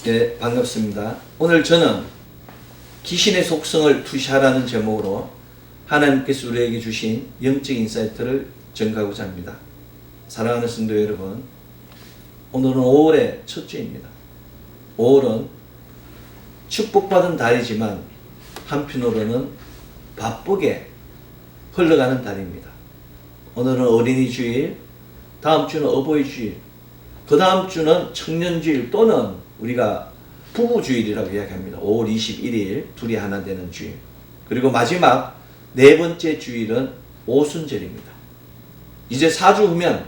네, 반갑습니다. 오늘 저는 귀신의 속성을 투시하라는 제목으로 하나님께서 우리에게 주신 영적 인사이트를 전가하고자 합니다. 사랑하는 성도 여러분, 오늘은 5월의 첫 주입니다. 5월은 축복받은 달이지만 한편으로는 바쁘게 흘러가는 달입니다. 오늘은 어린이 주일, 다음 주는 어버이 주일, 그 다음 주는 청년주일 또는 우리가 부부주일이라고 이야기합니다. 5월 21일 둘이 하나 되는 주일. 그리고 마지막 네 번째 주일은 오순절입니다. 이제 4주 후면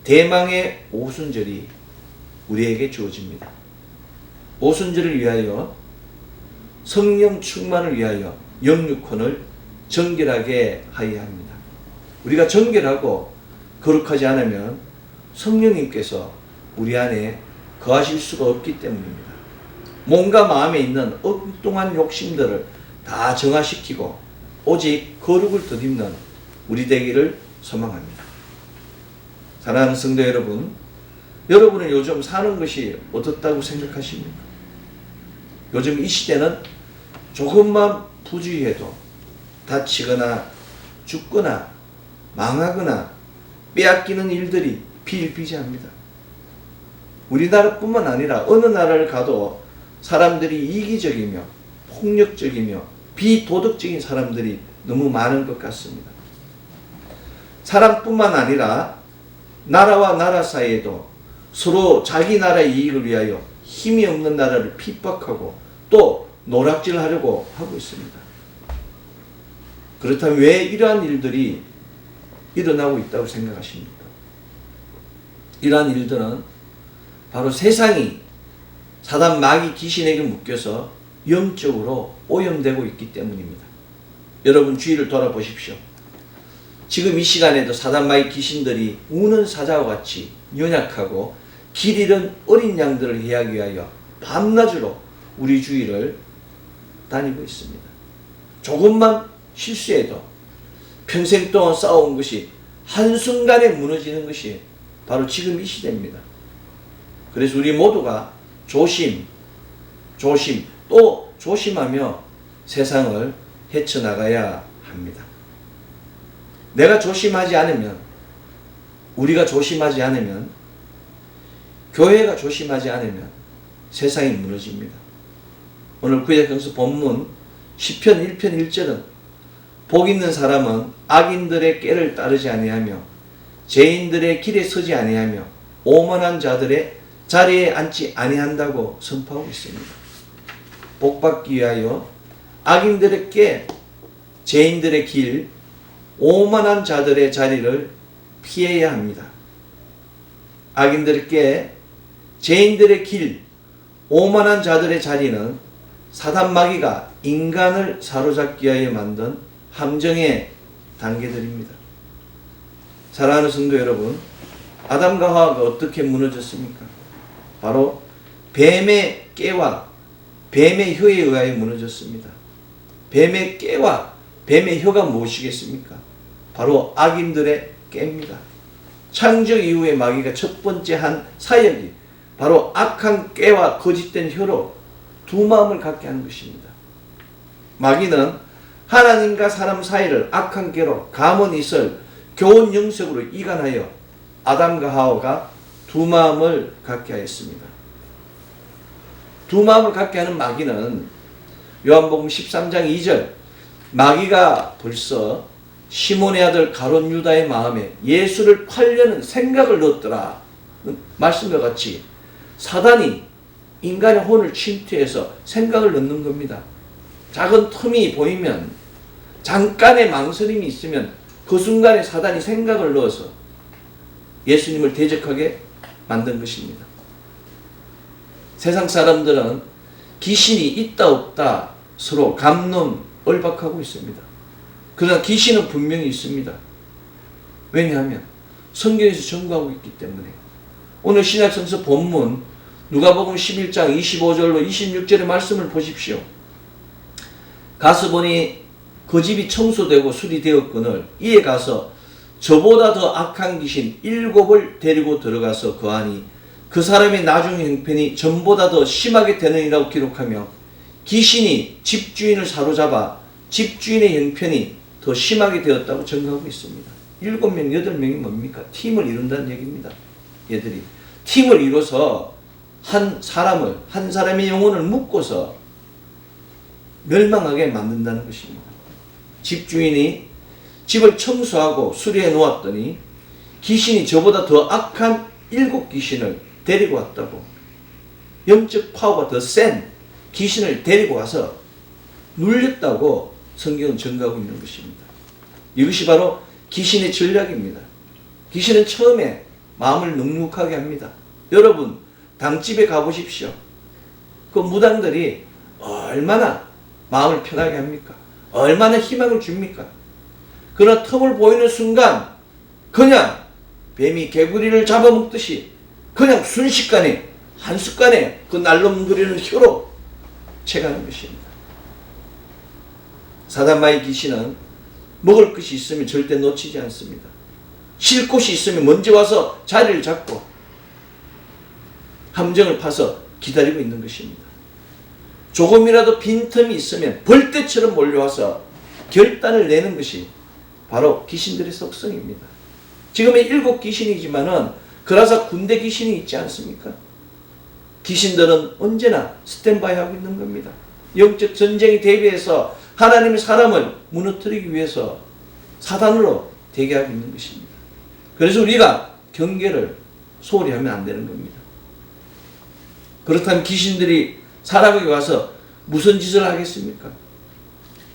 대망의 오순절이 우리에게 주어집니다. 오순절을 위하여 성령 충만을 위하여 영육혼을 정결하게 하여야 합니다. 우리가 정결하고 거룩하지 않으면 성령님께서 우리 안에 거하실 수가 없기 때문입니다. 몸과 마음에 있는 엉뚱한 욕심들을 다 정화시키고 오직 거룩을 덧입는 우리 되기를 소망합니다. 사랑하는 성도 여러분, 여러분은 요즘 사는 것이 어떻다고 생각하십니까? 요즘 이 시대는 조금만 부주의해도 다치거나 죽거나 망하거나 빼앗기는 일들이 비일비재합니다. 우리나라뿐만 아니라 어느 나라를 가도 사람들이 이기적이며 폭력적이며 비도덕적인 사람들이 너무 많은 것 같습니다. 사람뿐만 아니라 나라와 나라 사이에도 서로 자기 나라의 이익을 위하여 힘이 없는 나라를 핍박하고 또 노략질하려고 하고 있습니다. 그렇다면 왜 이러한 일들이 일어나고 있다고 생각하십니까? 이러한 일들은 바로 세상이 사단 마귀 귀신에게 묶여서 영적으로 오염되고 있기 때문입니다. 여러분 주위를 돌아보십시오. 지금 이 시간에도 사단 마귀 귀신들이 우는 사자와 같이 연약하고 길 잃은 어린 양들을 해하기 위하여 밤낮으로 우리 주위를 다니고 있습니다. 조금만 실수해도 평생 동안 쌓아온 것이 한순간에 무너지는 것이 바로 지금 이 시대입니다. 그래서 우리 모두가 조심, 또 조심하며 세상을 헤쳐나가야 합니다. 내가 조심하지 않으면, 우리가 조심하지 않으면, 교회가 조심하지 않으면 세상이 무너집니다. 오늘 구약성서 본문 시편 1편 1절은 복 있는 사람은 악인들의 꾀를 따르지 아니하며 죄인들의 길에 서지 아니하며 오만한 자들의 자리에 앉지 아니한다고 선포하고 있습니다. 복받기 위하여 악인들의 꾀, 죄인들의 길, 오만한 자들의 자리를 피해야 합니다. 악인들의 꾀, 죄인들의 길, 오만한 자들의 자리는 사단 마귀가 인간을 사로잡기 위하여 만든 함정의 단계들입니다. 사랑하는 성도 여러분, 아담과 하와가 어떻게 무너졌습니까? 바로 뱀의 깨와 뱀의 혀에 의하여 무너졌습니다. 뱀의 깨와 뱀의 혀가 무엇이겠습니까? 바로 악인들의 깨입니다. 창조 이후에 마귀가 첫 번째 한 사역이 바로 악한 깨와 거짓된 혀로 두 마음을 갖게 하는 것입니다. 마귀는 하나님과 사람 사이를 악한 깨로 가문이설 교훈 영석으로 이간하여 아담과 하와가 두 마음을 갖게 하였습니다. 두 마음을 갖게 하는 마귀는 요한복음 13장 2절 마귀가 벌써 시몬의 아들 가룟 유다의 마음에 예수를 팔려는 생각을 넣었더라 말씀과 같이 사단이 인간의 혼을 침투해서 생각을 넣는 겁니다. 작은 틈이 보이면 잠깐의 망설임이 있으면 그 순간에 사단이 생각을 넣어서 예수님을 대적하게 만든 것입니다. 세상 사람들은 귀신이 있다 없다 서로 갑론을박하고 있습니다. 그러나 귀신은 분명히 있습니다. 왜냐하면 성경에서 증거하고 있기 때문에. 오늘 신약성서 본문 누가복음 11장 25절로 26절의 말씀을 보십시오. 가서 보니 그 집이 청소되고 수리되었거늘 이에 가서 저보다 더 악한 귀신 7을 데리고 들어가서 거하니 그 사람의 나중 형편이 전보다 더 심하게 되느니라고 기록하며 귀신이 집주인을 사로잡아 집주인의 형편이 더 심하게 되었다고 증거하고 있습니다. 7명, 8명이 뭡니까? 팀을 이룬다는 얘기입니다. 얘들이 팀을 이뤄서 한 사람의 영혼을 묶어서 멸망하게 만든다는 것입니다. 집주인이 집을 청소하고 수리해 놓았더니 귀신이 저보다 더 악한 7귀신을 데리고 왔다고, 영적 파워가 더 센 귀신을 데리고 와서 눌렸다고 성경은 증거하고 있는 것입니다. 이것이 바로 귀신의 전략입니다. 귀신은 처음에 마음을 눅눅하게 합니다. 여러분 당집에 가보십시오. 그 무당들이 얼마나 마음을 편하게 합니까? 얼마나 희망을 줍니까? 그러나 틈을 보이는 순간 그냥 뱀이 개구리를 잡아먹듯이 그냥 순식간에 한순간에 그 날름거리는 혀로 채가는 것입니다. 사단마의 귀신은 먹을 것이 있으면 절대 놓치지 않습니다. 쉴 곳이 있으면 먼저 와서 자리를 잡고 함정을 파서 기다리고 있는 것입니다. 조금이라도 빈틈이 있으면 벌떼처럼 몰려와서 결단을 내는 것이 바로 귀신들의 속성입니다. 지금의 7귀신이지만은 그라사 군대 귀신이 있지 않습니까? 귀신들은 언제나 스탠바이 하고 있는 겁니다. 영적 전쟁에 대비해서 하나님의 사람을 무너뜨리기 위해서 사단으로 대기하고 있는 것입니다. 그래서 우리가 경계를 소홀히 하면 안 되는 겁니다. 그렇다면 귀신들이 사람에게 와서 무슨 짓을 하겠습니까?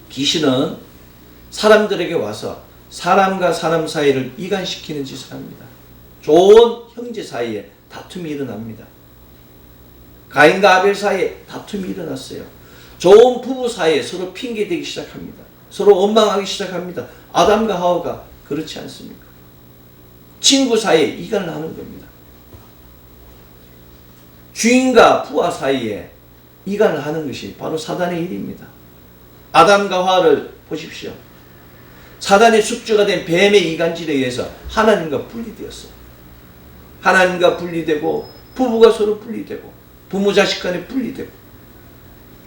귀신은 사람들에게 와서 사람과 사람 사이를 이간시키는 짓을 합니다. 좋은 형제 사이에 다툼이 일어납니다. 가인과 아벨 사이에 다툼이 일어났어요. 좋은 부부 사이에 서로 핑계대기 시작합니다. 서로 원망하기 시작합니다. 아담과 하와가 그렇지 않습니까? 친구 사이에 이간을 하는 겁니다. 주인과 부하 사이에 이간을 하는 것이 바로 사단의 일입니다. 아담과 하와를 보십시오. 사단의 숙주가 된 뱀의 이간질에 의해서 하나님과 분리되었어요. 하나님과 분리되고 부부가 서로 분리되고 부모 자식 간에 분리되고,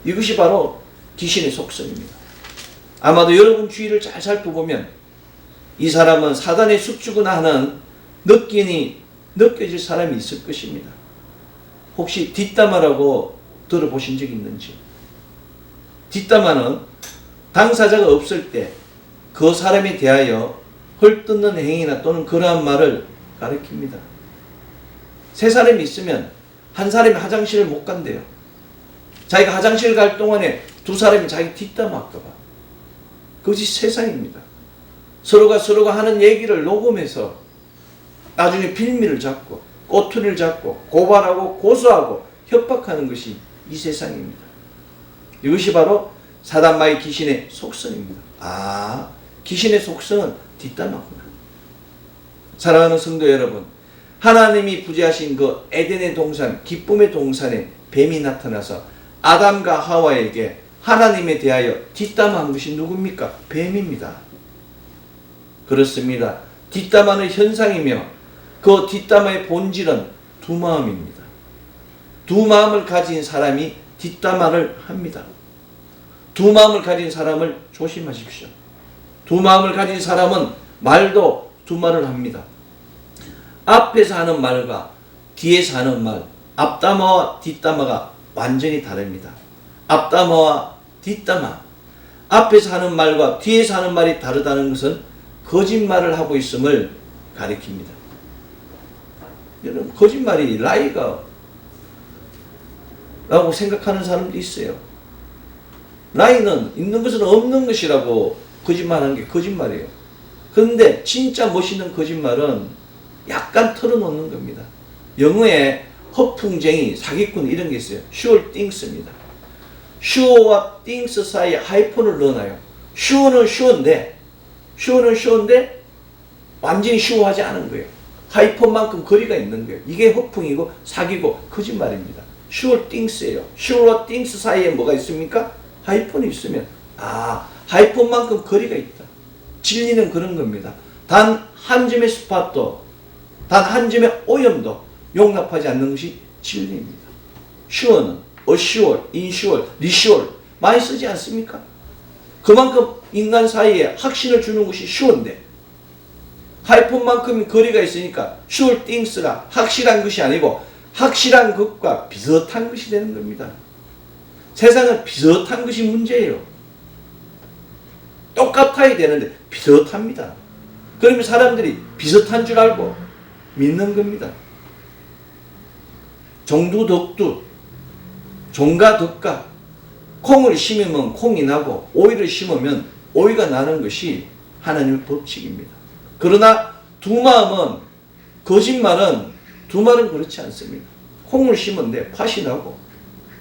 이것이 바로 귀신의 속성입니다. 아마도 여러분 주위를 잘 살펴보면 이 사람은 사단의 숙주구나 하는 느낌이 느껴질 사람이 있을 것입니다. 혹시 뒷담화라고 들어보신 적이 있는지? 뒷담화는 당사자가 없을 때 그 사람에 대하여 헐뜯는 행위나 또는 그러한 말을 가리킵니다. 세 사람이 있으면 한 사람이 화장실을 못 간대요. 자기가 화장실 갈 동안에 두 사람이 자기 뒷담화할까 봐. 그것이 세상입니다. 서로가 하는 얘기를 녹음해서 나중에 빌미를 잡고 꼬투리를 잡고 고발하고 고소하고 협박하는 것이 이 세상입니다. 이것이 바로 사단마의 귀신의 속성입니다. 귀신의 속성은 뒷담화구나. 사랑하는 성도 여러분, 하나님이 부재하신 그 에덴의 동산, 기쁨의 동산에 뱀이 나타나서 아담과 하와에게 하나님에 대하여 뒷담화한 것이 누굽니까? 뱀입니다. 그렇습니다. 뒷담화는 현상이며 그 뒷담화의 본질은 두 마음입니다. 두 마음을 가진 사람이 뒷담화를 합니다. 두 마음을 가진 사람을 조심하십시오. 두 마음을 가진 사람은 말도 두 말을 합니다. 앞에서 하는 말과 뒤에서 하는 말, 앞담화와 뒷담화가 완전히 다릅니다. 앞담화와 뒷담화, 앞에서 하는 말과 뒤에서 하는 말이 다르다는 것은 거짓말을 하고 있음을 가리킵니다. 여러분, 거짓말이 라이가 라고 생각하는 사람도 있어요. 라이는 있는 것은 없는 것이라고 거짓말하는 게 거짓말이에요. 그런데 진짜 멋있는 거짓말은 약간 털어놓는 겁니다. 영어에 허풍쟁이, 사기꾼 이런 게 있어요. sure things입니다. sure와 things 사이에 하이픈을 넣어놔요. sure는 sure인데 완전히 sure하지 않은 거예요. 하이픈만큼 거리가 있는 거예요. 이게 허풍이고 사기고 거짓말입니다. sure things예요. sure와 things 사이에 뭐가 있습니까? 하이픈이 있으면 하이픈만큼 거리가 있다. 진리는 그런 겁니다. 단 한 점의 스팟도, 단 한 점의 오염도 용납하지 않는 것이 진리입니다. sure는 assure, ensure, reassure 많이 쓰지 않습니까? 그만큼 인간 사이에 확신을 주는 것이 sure인데 하이폰만큼 거리가 있으니까 sure things가 확실한 것이 아니고 확실한 것과 비슷한 것이 되는 겁니다. 세상은 비슷한 것이 문제예요. 똑같아야 되는데 비슷합니다. 그러면 사람들이 비슷한 줄 알고 믿는 겁니다. 종두덕두, 종과 덕과, 콩을 심으면 콩이 나고 오이를 심으면 오이가 나는 것이 하나님의 법칙입니다. 그러나 거짓말은 그렇지 않습니다. 콩을 심은데 팥이 나고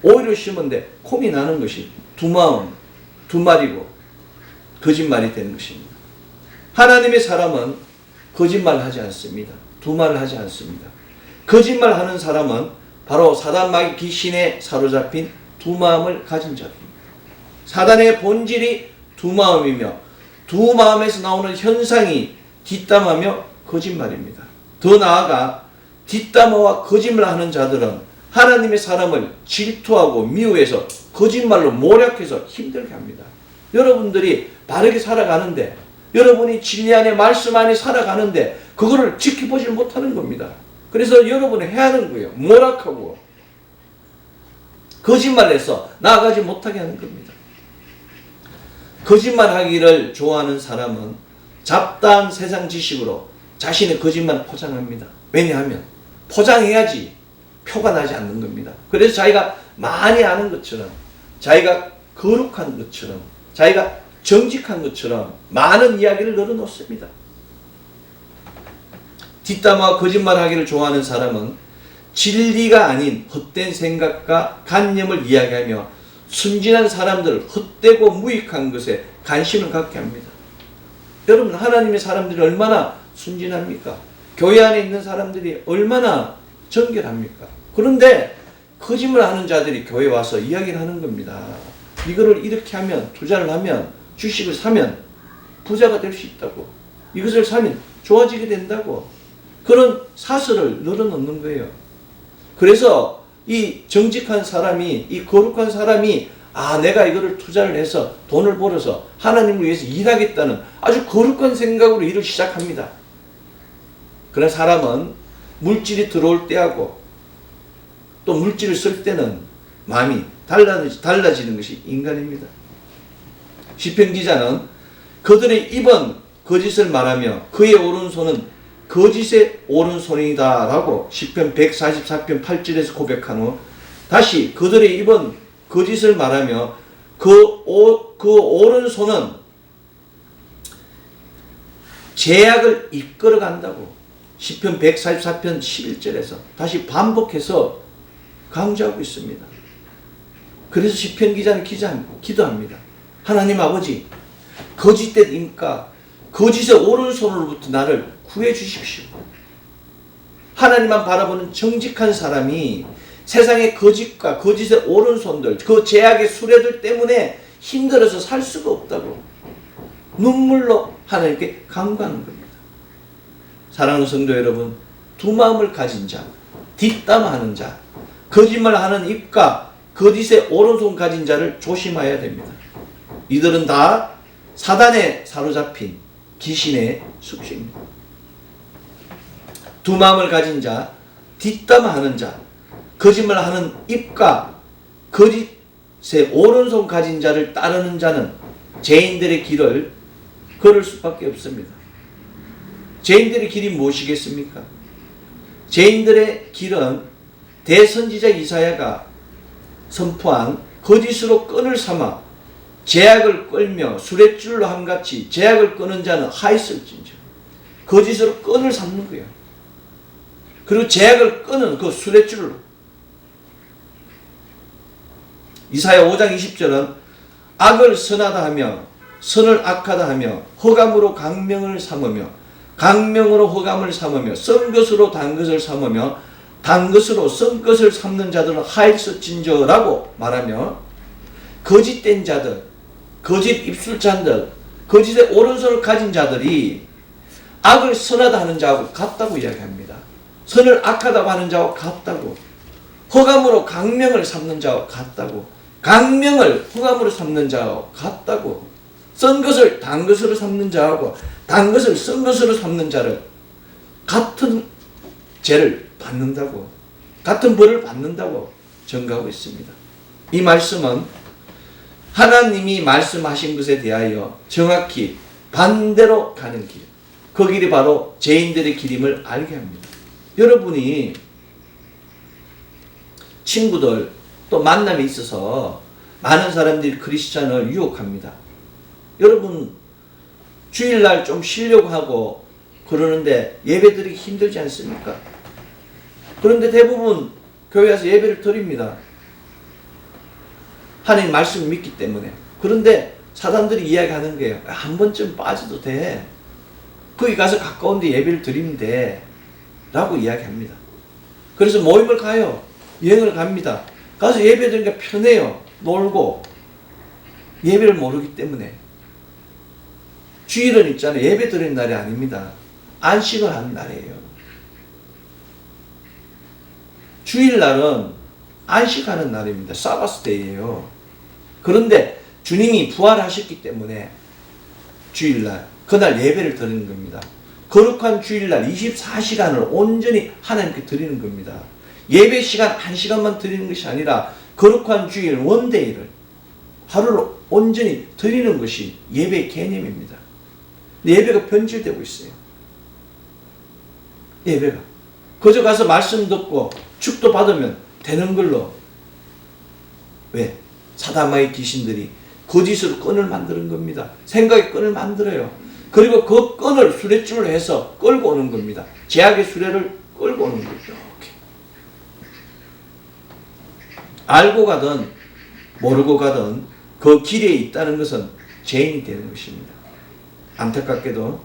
오이를 심은데 콩이 나는 것이 두말이고 거짓말이 되는 것입니다. 하나님의 사람은 거짓말하지 않습니다. 두말을 하지 않습니다. 거짓말하는 사람은 바로 사단 마귀 귀신에 사로잡힌 두 마음을 가진 자입니다. 사단의 본질이 두 마음이며 두 마음에서 나오는 현상이 뒷담화며 거짓말입니다. 더 나아가 뒷담화와 거짓말하는 자들은 하나님의 사람을 질투하고 미워해서 거짓말로 모략해서 힘들게 합니다. 여러분들이 바르게 살아가는데 여러분이 진리 안에 말씀 안에 살아가는데 그거를 지켜보지 못하는 겁니다. 그래서 여러분이 해야 하는 거예요. 모략하고 거짓말해서 나아가지 못하게 하는 겁니다. 거짓말하기를 좋아하는 사람은 잡다한 세상 지식으로 자신의 거짓말을 포장합니다. 왜냐하면 포장해야지 표가 나지 않는 겁니다. 그래서 자기가 많이 아는 것처럼 자기가 거룩한 것처럼 자기가 정직한 것처럼 많은 이야기를 늘어놓습니다. 뒷담화 거짓말하기를 좋아하는 사람은 진리가 아닌 헛된 생각과 관념을 이야기하며 순진한 사람들 헛되고 무익한 것에 관심을 갖게 합니다. 여러분 하나님의 사람들이 얼마나 순진합니까? 교회 안에 있는 사람들이 얼마나 정결합니까? 그런데 거짓말하는 자들이 교회에 와서 이야기를 하는 겁니다. 이거를 이렇게 하면 투자를 하면 주식을 사면 부자가 될 수 있다고 이것을 사면 좋아지게 된다고 그런 사설을 늘어놓는 거예요. 그래서 이 정직한 사람이 이 거룩한 사람이 내가 이거를 투자를 해서 돈을 벌어서 하나님을 위해서 일하겠다는 아주 거룩한 생각으로 일을 시작합니다. 그런 사람은 물질이 들어올 때하고 또 물질을 쓸 때는 마음이 달라지는 것이 인간입니다. 시편 기자는 그들의 입은 거짓을 말하며 그의 오른손은 거짓의 오른손이다 라고 시편 144편 8절에서 고백한 후 다시 그들의 입은 거짓을 말하며 그 오른손은 죄악을 이끌어 간다고 시편 144편 11절에서 다시 반복해서 강조하고 있습니다. 그래서 시편 기자는 기도합니다. 하나님 아버지 거짓된 입과 거짓의 오른손으로부터 나를 구해 주십시오. 하나님만 바라보는 정직한 사람이 세상의 거짓과 거짓의 오른손들 그 죄악의 수레들 때문에 힘들어서 살 수가 없다고 눈물로 하나님께 간구하는 겁니다. 사랑하는 성도 여러분, 두 마음을 가진 자, 뒷담화하는 자, 거짓말하는 입과 거짓의 오른손 가진 자를 조심해야 됩니다. 이들은 다 사단에 사로잡힌 귀신의 숙주입니다. 두 마음을 가진 자, 뒷담화하는 자, 거짓말하는 입과 거짓의 오른손 가진 자를 따르는 자는 죄인들의 길을 걸을 수밖에 없습니다. 죄인들의 길이 무엇이겠습니까? 죄인들의 길은 대선지자 이사야가 선포한 거짓으로 끈을 삼아 죄악을 끌며 수레줄로 함같이 죄악을 끄는 자는 하있을진저 거짓으로 끈을 삼는 거예요. 그리고 죄악을 끄는 그 수레줄로 이사야 5장 20절은 악을 선하다 하며 선을 악하다 하며 허감으로 강명을 삼으며 강명으로 허감을 삼으며 썬 것으로 단 것을 삼으며 단 것으로 썬 것을 삼는 자들은 하일서진저라고 말하며 거짓된 자들, 거짓 입술잔들, 거짓의 오른손을 가진 자들이 악을 선하다 하는 자하고 같다고 이야기합니다. 선을 악하다고 하는 자와 같다고. 흑암으로 강명을 삼는 자와 같다고. 강명을 흑암으로 삼는 자와 같다고. 쓴 것을 단 것으로 삼는 자하고 단 것을 쓴 것으로 삼는 자를 같은 죄를 받는다고, 같은 벌을 받는다고 전가하고 있습니다. 이 말씀은 하나님이 말씀하신 것에 대하여 정확히 반대로 가는 길, 그 길이 바로 죄인들의 길임을 알게 합니다. 여러분이 친구들 또 만남에 있어서 많은 사람들이 크리스찬을 유혹합니다. 여러분 주일날 좀 쉬려고 하고 그러는데 예배드리기 힘들지 않습니까? 그런데 대부분 교회 와서 예배를 드립니다. 하나님 말씀을 믿기 때문에. 그런데 사람들이 이야기하는 거예요. 한 번쯤 빠져도 돼. 거기 가서 가까운데 예배를 드리면 돼. 라고 이야기합니다. 그래서 모임을 가요. 여행을 갑니다. 가서 예배 드리니까 편해요. 놀고. 예배를 모르기 때문에. 주일은 있잖아요. 예배 드리는 날이 아닙니다. 안식을 하는 날이에요. 주일날은 안식하는 날입니다. 사바스데이예요. 그런데 주님이 부활하셨기 때문에 주일날, 그날 예배를 드리는 겁니다. 거룩한 주일날 24시간을 온전히 하나님께 드리는 겁니다. 예배 시간 1시간만 드리는 것이 아니라 거룩한 주일 원데이를 하루를 온전히 드리는 것이 예배의 개념입니다. 예배가 변질되고 있어요. 예배가. 그저 가서 말씀 듣고 축도 받으면 되는 걸로. 왜? 사다마의 귀신들이 거짓으로 끈을 만드는 겁니다. 생각의 끈을 만들어요. 그리고 그 끈을 수레줄로 해서 끌고 오는 겁니다. 죄악의 수레를 끌고 오는 거죠. 알고 가든 모르고 가든 그 길에 있다는 것은 죄인이 되는 것입니다. 안타깝게도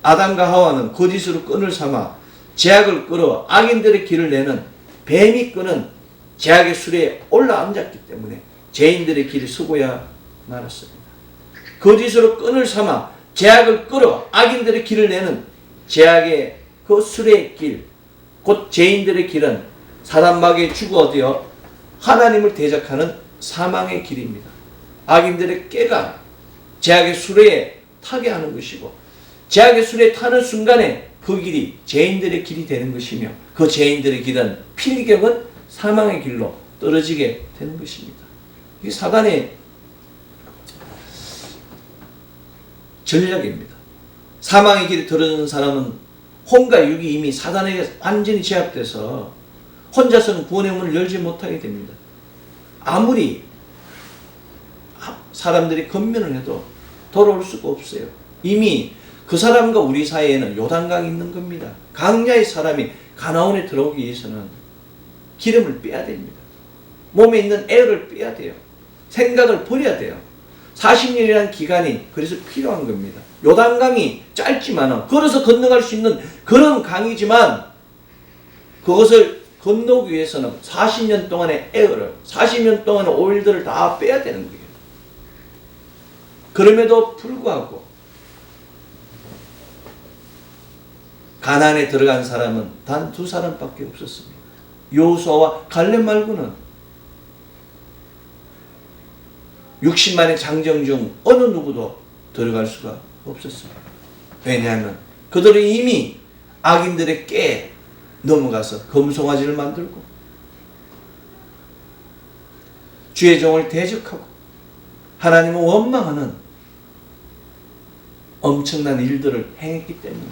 아담과 하와는 거짓으로 끈을 삼아 죄악을 끌어 악인들의 길을 내는 뱀이 끄는 죄악의 수레에 올라앉았기 때문에 죄인들의 길이 서고야 말았습니다. 거짓으로 끈을 삼아 죄악을 끌어 악인들의 길을 내는 죄악의 그 수레의 길, 곧 죄인들의 길은 사단마귀의 주거되어 하나님을 대적하는 사망의 길입니다. 악인들의 꾀가 죄악의 수레에 타게 하는 것이고, 죄악의 수레에 타는 순간에 그 길이 죄인들의 길이 되는 것이며, 그 죄인들의 길은 필경은 사망의 길로 떨어지게 되는 것입니다. 이게 사단의 전략입니다. 사망의 길에 들어서는 사람은 혼과 육이 이미 사단에게 완전히 제압돼서 혼자서는 구원의 문을 열지 못하게 됩니다. 아무리 사람들이 건면을 해도 돌아올 수가 없어요. 이미 그 사람과 우리 사이에는 요단강이 있는 겁니다. 강야의 사람이 가나온에 들어오기 위해서는 기름을 빼야 됩니다. 몸에 있는 에어를 빼야 돼요. 생각을 버려야 돼요. 40년이라는 기간이 그래서 필요한 겁니다. 요단강이 짧지만 걸어서 건너갈 수 있는 그런 강이지만 그것을 건너기 위해서는 40년 동안의 에어를, 40년 동안의 오일들을 다 빼야 되는 거예요. 그럼에도 불구하고 가나안에 들어간 사람은 단 2사람밖에 없었습니다. 여호수아와 갈렙 말고는 60만의 장정 중 어느 누구도 들어갈 수가 없었습니다. 왜냐하면 그들은 이미 악인들의 꾀에 넘어가서 금송아지를 만들고 주의 종을 대적하고 하나님을 원망하는 엄청난 일들을 행했기 때문에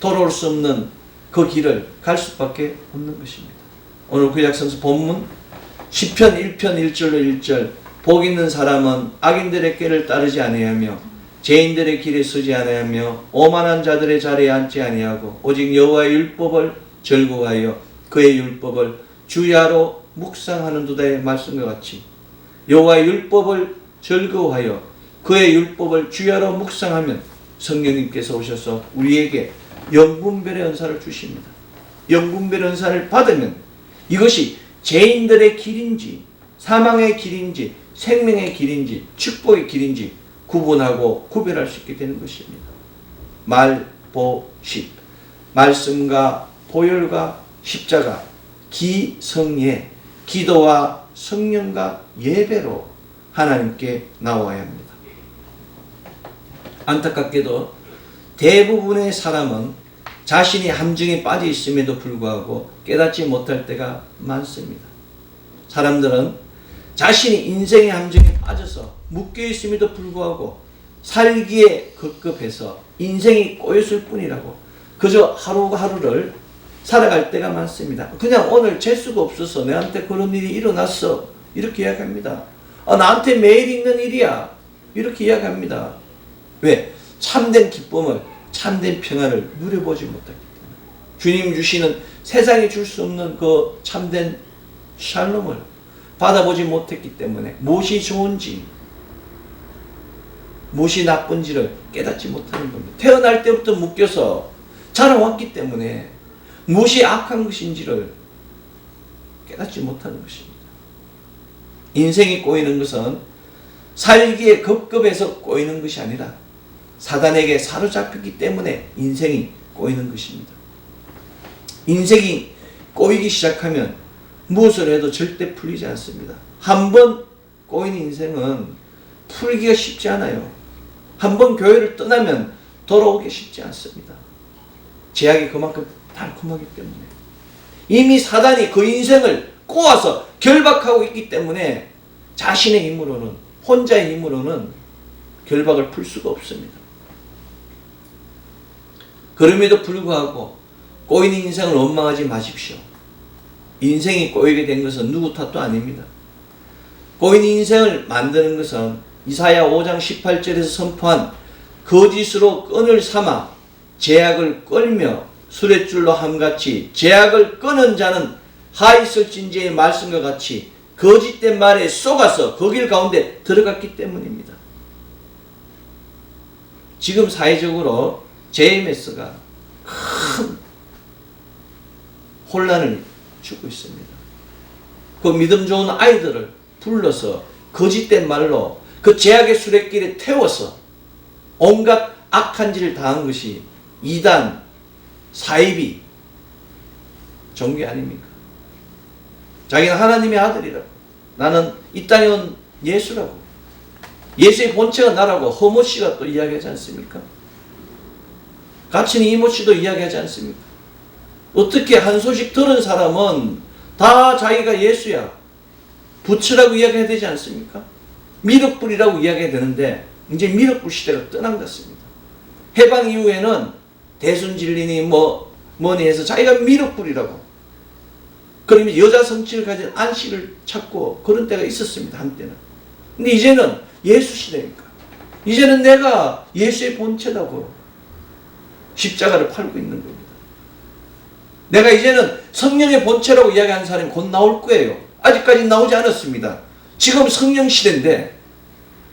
돌아올 수 없는 그 길을 갈 수밖에 없는 것입니다. 오늘 구약성서 본문 시편 1편 1절로 1절 복 있는 사람은 악인들의 꾀를 따르지 아니하며 죄인들의 길에 서지 아니하며 오만한 자들의 자리에 앉지 아니하고 오직 여호와의 율법을 즐거워하여 그의 율법을 주야로 묵상하는 도다의 말씀과 같이 여호와의 율법을 즐거워하여 그의 율법을 주야로 묵상하면 성령님께서 오셔서 우리에게 영분별의 은사를 주십니다. 영분별의 은사를 받으면 이것이 죄인들의 길인지 사망의 길인지 생명의 길인지 축복의 길인지 구분하고 구별할 수 있게 되는 것입니다. 말보십, 말씀과 보혈과 십자가, 기성예, 기도와 성령과 예배로 하나님께 나와야 합니다. 안타깝게도 대부분의 사람은 자신이 함정에 빠져 있음에도 불구하고 깨닫지 못할 때가 많습니다. 사람들은 자신이 인생의 함정에 빠져서 묶여 있음에도 불구하고 살기에 급급해서 인생이 꼬였을 뿐이라고 그저 하루하루를 살아갈 때가 많습니다. 그냥 오늘 재수가 없어서 내한테 그런 일이 일어났어 이렇게 이야기합니다. 나한테 매일 있는 일이야 이렇게 이야기합니다. 왜? 참된 기쁨을, 참된 평안을 누려보지 못하기 때문에, 주님 주시는 세상에 줄 수 없는 그 참된 샬롬을 받아보지 못했기 때문에 무엇이 좋은지 무엇이 나쁜지를 깨닫지 못하는 겁니다. 태어날 때부터 묶여서 자라왔기 때문에 무엇이 악한 것인지를 깨닫지 못하는 것입니다. 인생이 꼬이는 것은 살기에 급급해서 꼬이는 것이 아니라 사단에게 사로잡혔기 때문에 인생이 꼬이는 것입니다. 인생이 꼬이기 시작하면 무엇을 해도 절대 풀리지 않습니다. 한번 꼬인 인생은 풀기가 쉽지 않아요. 한번 교회를 떠나면 돌아오기 쉽지 않습니다. 제약이 그만큼 달콤하기 때문에 이미 사단이 그 인생을 꼬아서 결박하고 있기 때문에 자신의 힘으로는, 혼자의 힘으로는 결박을 풀 수가 없습니다. 그럼에도 불구하고 꼬이는 인생을 원망하지 마십시오. 인생이 꼬이게 된 것은 누구 탓도 아닙니다. 꼬이는 인생을 만드는 것은 이사야 5장 18절에서 선포한 거짓으로 끈을 삼아 제약을 끌며 수레줄로 함같이 제약을 끄는 자는 하이설진지의 말씀과 같이 거짓된 말에 속아서 거길 가운데 들어갔기 때문입니다. 지금 사회적으로 JMS가 큰 혼란을 주고 있습니다. 그 믿음 좋은 아이들을 불러서 거짓된 말로 그 제약의 수레길에 태워서 온갖 악한 짓을 당한 것이 이단, 사이비 종교 아닙니까? 자기는 하나님의 아들이라고, 나는 이 땅에 온 예수라고, 예수의 본체가 나라고 허모 씨가 또 이야기하지 않습니까? 같이 이모 씨도 이야기하지 않습니까? 어떻게 한 소식 들은 사람은 다 자기가 예수야, 부처라고 이야기해야 되지 않습니까? 미륵불이라고 이야기해야 되는데 이제 미륵불 시대가 떠난 것 같습니다. 해방 이후에는 대순진리니 뭐니 해서 자기가 미륵불이라고, 그러면 여자 성취를 가진 안씨를 찾고 그런 때가 있었습니다, 한때는. 근데 이제는 예수 시대니까 이제는 내가 예수의 본체라고 십자가를 팔고 있는 겁니다. 내가 이제는 성령의 본체라고 이야기하는 사람이 곧 나올 거예요. 아직까지 나오지 않았습니다. 지금 성령 시대인데,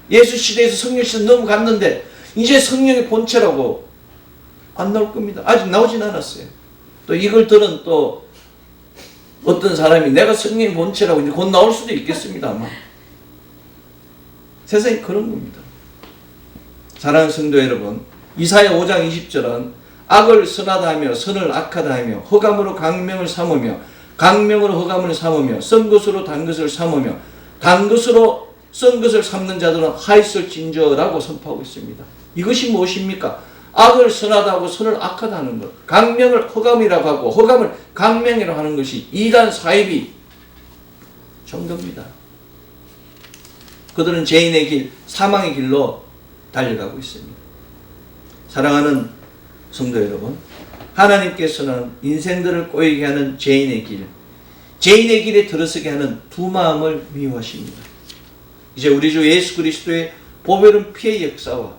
예수 시대에서 성령 시대 넘어갔는데 이제 성령의 본체라고 안 나올 겁니다. 아직 나오진 않았어요. 또 이걸 들은 또 어떤 사람이 내가 성령의 본체라고 이제 곧 나올 수도 있겠습니다, 아마. 세상이 그런 겁니다. 사랑하는 성도 여러분, 이사야 5장 20절은 악을 선하다 하며 선을 악하다 하며 흑암으로 강명을 삼으며 강명으로 흑암을 삼으며 썬 것으로 단 것을 삼으며 단 것으로 썬 것을 삼는 자들은 하이설진저라고 선포하고 있습니다. 이것이 무엇입니까? 악을 선하다 하고 선을 악하다 하는 것, 강명을 흑암이라고 하고 흑암을 강명이라고 하는 것이 이단 사이비 정도입니다. 그들은 죄인의 길, 사망의 길로 달려가고 있습니다. 사랑하는 성도 여러분, 하나님께서는 인생들을 꼬이게 하는 죄인의 길, 죄인의 길에 들어서게 하는 두 마음을 미워하십니다. 이제 우리 주 예수 그리스도의 보배로운 피의 역사와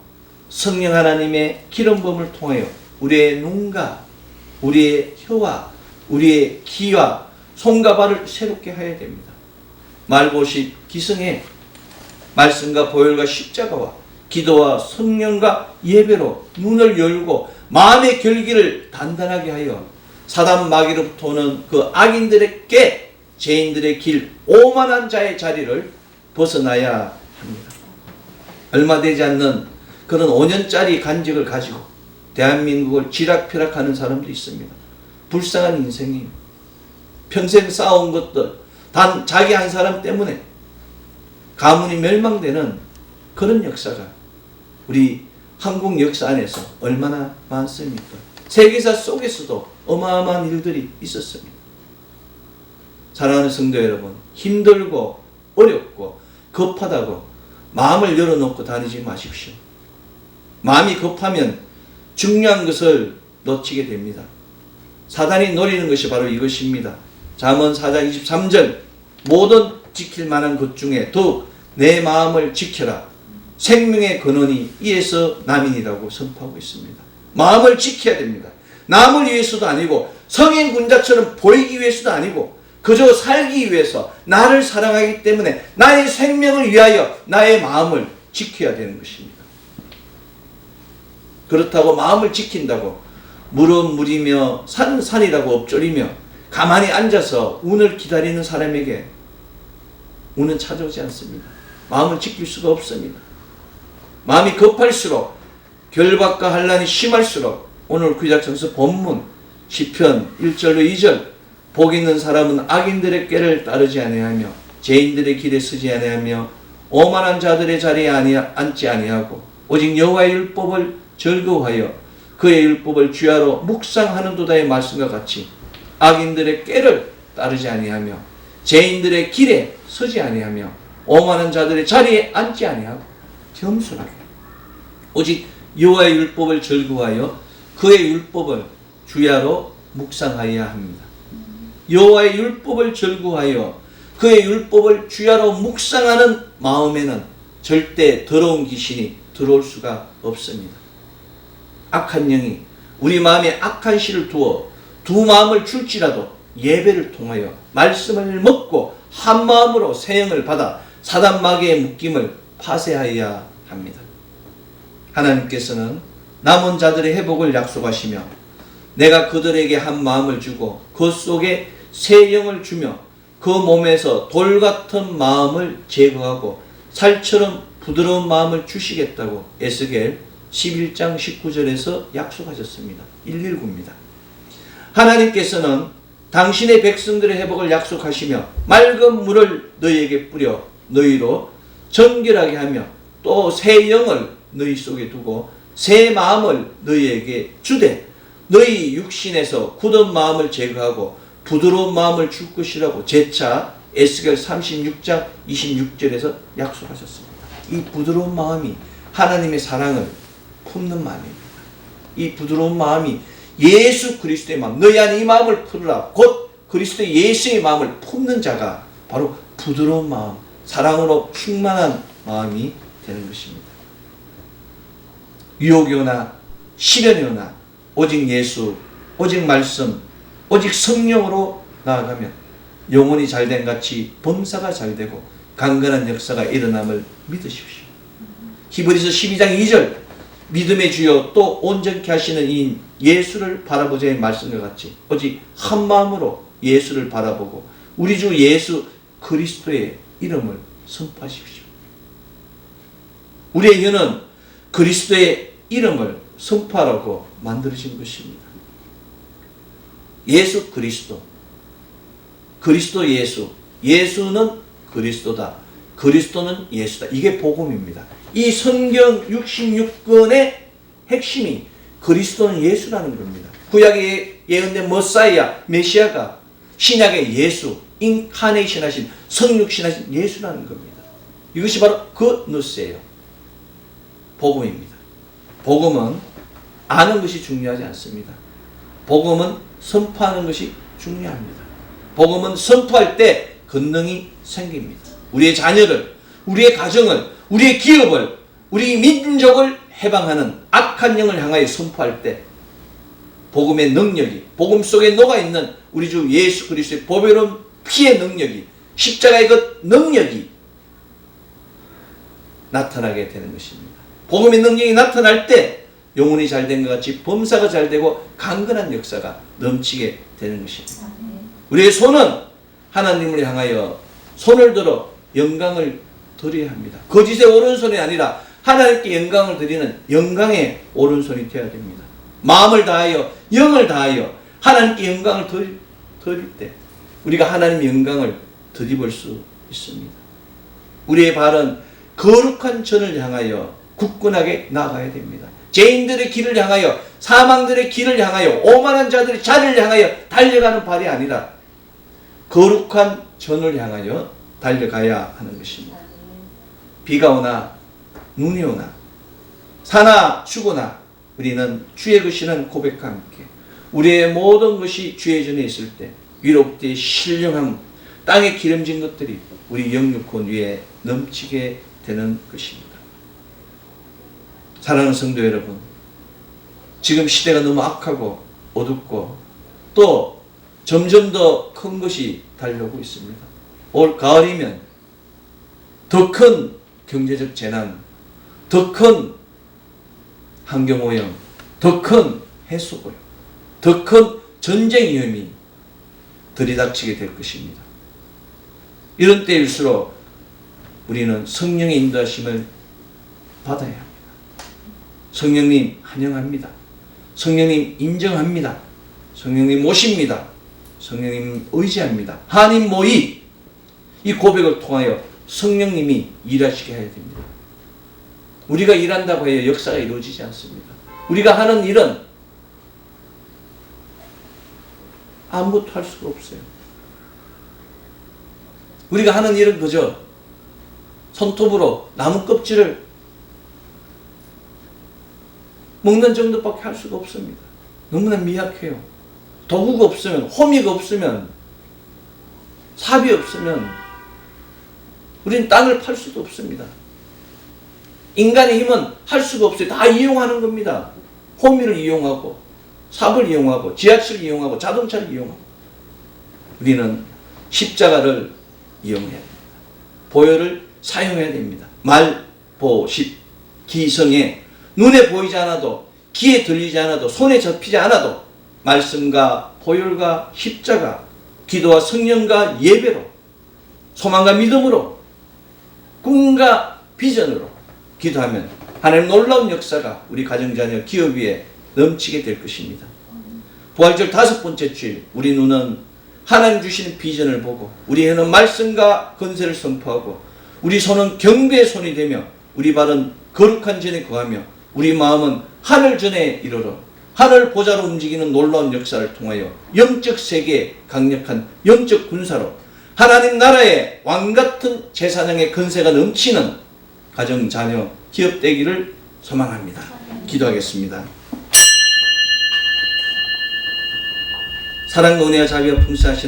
성령 하나님의 기름 부음을 통하여 우리의 눈과 우리의 혀와 우리의 귀와 손과 발을 새롭게 해야 됩니다. 말보십 기성의 말씀과 보혈과 십자가와 기도와 성령과 예배로 눈을 열고 마음의 결기를 단단하게 하여 사단 마귀로부터 오는 그 악인들에게 죄인들의 길 오만한 자의 자리를 벗어나야 합니다. 얼마 되지 않는 그런 5년짜리 간직을 가지고 대한민국을 쥐락펴락하는 사람도 있습니다. 불쌍한 인생이에요. 평생 쌓아온 것들, 단 자기 한 사람 때문에 가문이 멸망되는 그런 역사가 우리 한국 역사 안에서 얼마나 많습니까? 세계사 속에서도 어마어마한 일들이 있었습니다. 사랑하는 성도 여러분, 힘들고 어렵고 급하다고 마음을 열어놓고 다니지 마십시오. 마음이 급하면 중요한 것을 놓치게 됩니다. 사단이 노리는 것이 바로 이것입니다. 잠언 4장 23절, 모든 지킬 만한 것 중에 더욱 내 마음을 지켜라. 생명의 근원이 이에서 남이니라고 선포하고 있습니다. 마음을 지켜야 됩니다. 남을 위해서도 아니고 성인 군자처럼 보이기 위해서도 아니고 그저 살기 위해서 나를 사랑하기 때문에 나의 생명을 위하여 나의 마음을 지켜야 되는 것입니다. 그렇다고 마음을 지킨다고 물은 물이며 산은 산이라고 엎조리며 가만히 앉아서 운을 기다리는 사람에게 운은 찾아오지 않습니다. 마음을 지킬 수가 없습니다. 마음이 급할수록 결박과 환난이 심할수록 오늘 구약성서 본문 시편 1절로 2절 복 있는 사람은 악인들의 꾀를 따르지 아니하며 죄인들의 길에 서지 아니하며 오만한 자들의 자리에 앉지 아니하고 오직 여호와의 율법을 즐거워하여 그의 율법을 주야로 묵상하는도다의 말씀과 같이 악인들의 꾀를 따르지 아니하며 죄인들의 길에 서지 아니하며 오만한 자들의 자리에 앉지 아니하고 겸손하게 오직 여호와의 율법을 즐거워하여 그의 율법을 주야로 묵상하여야 합니다. 여호와의 율법을 즐거워하여 그의 율법을 주야로 묵상하는 마음에는 절대 더러운 귀신이 들어올 수가 없습니다. 악한 영이 우리 마음에 악한 씨를 두어 두 마음을 줄지라도 예배를 통하여 말씀을 먹고 한 마음으로 새 영을 받아 사단 마귀의 묶임을 파쇄하여야 합니다. 하나님께서는 남은 자들의 회복을 약속하시며 내가 그들에게 한 마음을 주고 그 속에 새 영을 주며 그 몸에서 돌 같은 마음을 제거하고 살처럼 부드러운 마음을 주시겠다고 에스겔 11장 19절에서 약속하셨습니다. 119입니다. 하나님께서는 당신의 백성들의 회복을 약속하시며 맑은 물을 너희에게 뿌려 너희로 정결하게 하며 또 새 영을 너희 속에 두고 새 마음을 너희에게 주되 너희 육신에서 굳은 마음을 제거하고 부드러운 마음을 줄 것이라고 재차 에스겔 36장 26절에서 약속하셨습니다. 이 부드러운 마음이 하나님의 사랑을 품는 마음입니다. 이 부드러운 마음이 예수 그리스도의 마음, 너희 안에 이 마음을 풀으라. 곧 그리스도 예수의 마음을 품는 자가 바로 부드러운 마음, 사랑으로 충만한 마음이 되는 것입니다. 유혹이 오나 시련이 오나 오직 예수, 오직 말씀, 오직 성령으로 나아가면 영혼이 잘된 같이 범사가 잘되고 강건한 역사가 일어남을 믿으십시오. 히브리서 12장 2절 믿음의 주여 또 온전케 하시는 이인 예수를 바라보자의 말씀과 같이 오직 한 마음으로 예수를 바라보고 우리 주 예수 그리스도의 이름을 선포하십시오. 우리의 혀는 그리스도의 이름을 선포하라고 만들어진 것입니다. 예수 그리스도, 그리스도 예수, 예수는 그리스도다, 그리스도는 예수다. 이게 복음입니다. 이 성경 66권의 핵심이 그리스도는 예수라는 겁니다. 구약에 예언된 머사이아, 메시아가 신약의 예수, 인카네이션 하신, 성육신 하신 예수라는 겁니다. 이것이 바로 그 누스예요. 복음입니다. 복음은 아는 것이 중요하지 않습니다. 복음은 선포하는 것이 중요합니다. 복음은 선포할 때 권능이 생깁니다. 우리의 자녀를, 우리의 가정을, 우리의 기업을, 우리 민족을 해방하는 악한 영을 향하여 선포할 때 복음의 능력이, 복음 속에 녹아있는 우리 주 예수 그리스도의 보배로운 피의 능력이, 십자가의 그 능력이 나타나게 되는 것입니다. 복음의 능력이 나타날 때 영혼이 잘된 것 같이 범사가 잘되고 강건한 역사가 넘치게 되는 것입니다. 우리의 손은 하나님을 향하여 손을 들어 영광을 드려야 합니다. 거짓의 오른손이 아니라 하나님께 영광을 드리는 영광의 오른손이 되어야 됩니다. 마음을 다하여 영을 다하여 하나님께 영광을 드릴 때 우리가 하나님의 영광을 덧입을 수 있습니다. 우리의 발은 거룩한 전을 향하여 굳건하게 나아가야 됩니다. 죄인들의 길을 향하여, 사망들의 길을 향하여, 오만한 자들의 자리를 향하여 달려가는 발이 아니라 거룩한 전을 향하여 달려가야 하는 것입니다. 비가 오나 눈이 오나 사나 죽으나 우리는 주의 것이라는 고백과 함께 우리의 모든 것이 주의 전에 있을 때 위롭되 신령함, 땅에 기름진 것들이 우리 영육혼 위에 넘치게 되는 것입니다. 사랑하는 성도 여러분, 지금 시대가 너무 악하고 어둡고 또 점점 더 큰 것이 달려오고 있습니다. 올 가을이면 더 큰 경제적 재난, 더 큰 환경오염, 더 큰 해수고요, 더 큰 전쟁 위험이 들이닥치게 될 것입니다. 이런 때일수록 우리는 성령의 인도하심을 받아야 합니다. 성령님 환영합니다. 성령님 인정합니다. 성령님 모십니다. 성령님 의지합니다. 하나님 모이 이 고백을 통하여 성령님이 일하시게 해야 됩니다. 우리가 일한다고 해야 역사가 이루어지지 않습니다. 우리가 하는 일은 아무것도 할 수가 없어요. 우리가 하는 일은 그저 손톱으로 나무 껍질을 먹는 정도밖에 할 수가 없습니다. 너무나 미약해요. 도구가 없으면, 호미가 없으면, 삽이 없으면 우리는 땅을 팔 수도 없습니다. 인간의 힘은 할 수가 없어요. 다 이용하는 겁니다. 호미를 이용하고 삽을 이용하고 지하철을 이용하고 자동차를 이용하고 우리는 십자가를 이용해야 됩니다. 보혈을 사용해야 됩니다. 말보십 기성에 눈에 보이지 않아도 귀에 들리지 않아도 손에 접히지 않아도 말씀과 보혈과 십자가, 기도와 성령과 예배로, 소망과 믿음으로, 꿈과 비전으로 기도하면 하나님 놀라운 역사가 우리 가정자녀 기업 위에 넘치게 될 것입니다. 부활절 5번째 주일 우리 눈은 하나님 주시는 비전을 보고 우리 혀는 말씀과 건세를 선포하고 우리 손은 경배의 손이 되며 우리 발은 거룩한 전에 거하며 우리 마음은 하늘 전에 이르러 하늘 보좌로 움직이는 놀라운 역사를 통하여 영적 세계의 강력한 영적 군사로 하나님 나라의 왕같은 제사장의 건세가 넘치는 가정, 자녀, 기업 되기를 소망합니다. 기도하겠습니다. 사랑과 은혜와 자비와 풍성하신